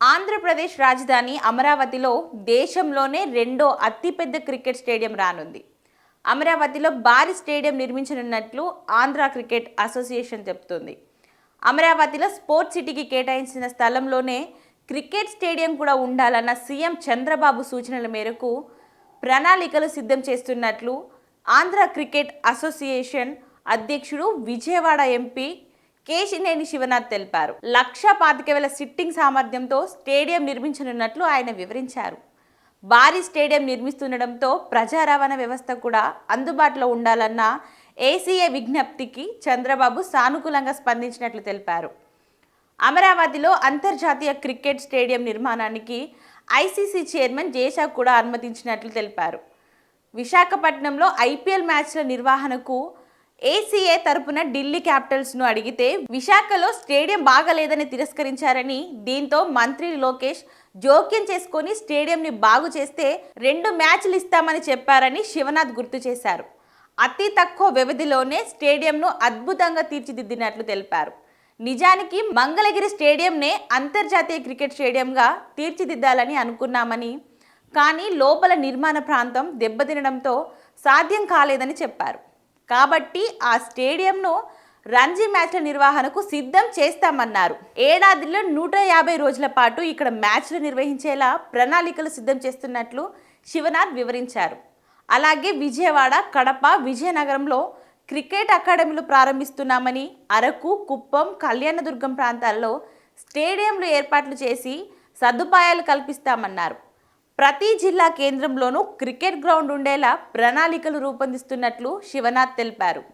ఆంధ్రప్రదేశ్ రాజధాని అమరావతిలో దేశంలోనే రెండో అతిపెద్ద క్రికెట్ స్టేడియం రానుంది. అమరావతిలో భారీ స్టేడియం నిర్మించనున్నట్లు ఆంధ్ర క్రికెట్ అసోసియేషన్ చెబుతుంది. అమరావతిలో స్పోర్ట్స్ సిటీకి కేటాయించిన స్థలంలోనే క్రికెట్ స్టేడియం కూడా ఉండాలన్న సీఎం చంద్రబాబు సూచనల మేరకు ప్రణాళికలు సిద్ధం చేస్తున్నట్లు ఆంధ్ర క్రికెట్ అసోసియేషన్ అధ్యక్షుడు విజయవాడ ఎంపీ కేశినేని శివనాథ్ తెలిపారు. 1,25,000 సిట్టింగ్ సామర్థ్యంతో స్టేడియం నిర్మించనున్నట్లు ఆయన వివరించారు. భారీ స్టేడియం నిర్మిస్తుండటంతో ప్రజా రవాణా వ్యవస్థ కూడా అందుబాటులో ఉండాలన్న ఏసీఏ విజ్ఞప్తికి చంద్రబాబు సానుకూలంగా స్పందించినట్లు తెలిపారు. అమరావతిలో అంతర్జాతీయ క్రికెట్ స్టేడియం నిర్మాణానికి ఐసీసీ చైర్మన్ జేషా కూడా అనుమతించినట్లు తెలిపారు. విశాఖపట్నంలో ఐపీఎల్ మ్యాచ్ల నిర్వహణకు ఏసీఏ తరపున ఢిల్లీ క్యాపిటల్స్ను అడిగితే విశాఖలో స్టేడియం బాగలేదని తిరస్కరించారని, దీంతో మంత్రి లోకేష్ జోక్యం చేసుకొని స్టేడియంని బాగు చేస్తే 2 మ్యాచ్లు ఇస్తామని చెప్పారని శివనాథ్ గుర్తు చేశారు. అతి తక్కువ వ్యవధిలోనే స్టేడియంను అద్భుతంగా తీర్చిదిద్దినట్లు తెలిపారు. నిజానికి మంగళగిరి స్టేడియంనే అంతర్జాతీయ క్రికెట్ స్టేడియంగా తీర్చిదిద్దాలని అనుకున్నామని, కానీ లోపల నిర్మాణ ప్రాంతం దెబ్బతినడంతో సాధ్యం కాలేదని చెప్పారు. కాబట్టి ఆ స్టేడియంను రంజీ మ్యాచ్ల నిర్వహణకు సిద్ధం చేస్తామన్నారు. ఏడాదిలో 150 రోజుల పాటు ఇక్కడ మ్యాచ్లు నిర్వహించేలా ప్రణాళికలు సిద్ధం చేస్తున్నట్లు శివనాథ్ వివరించారు. అలాగే విజయవాడ, కడప, విజయనగరంలో క్రికెట్ అకాడమీలు ప్రారంభిస్తున్నామని, అరకు, కుప్పం, కళ్యాణదుర్గం ప్రాంతాల్లో స్టేడియంలు ఏర్పాట్లు చేసి సదుపాయాలు కల్పిస్తామన్నారు. ప్రతి జిల్లా కేంద్రంలోనూ క్రికెట్ గ్రౌండ్ ఉండేలా ప్రణాళికలు రూపొందిస్తున్నట్లు శివనాథ్ తెలిపారు.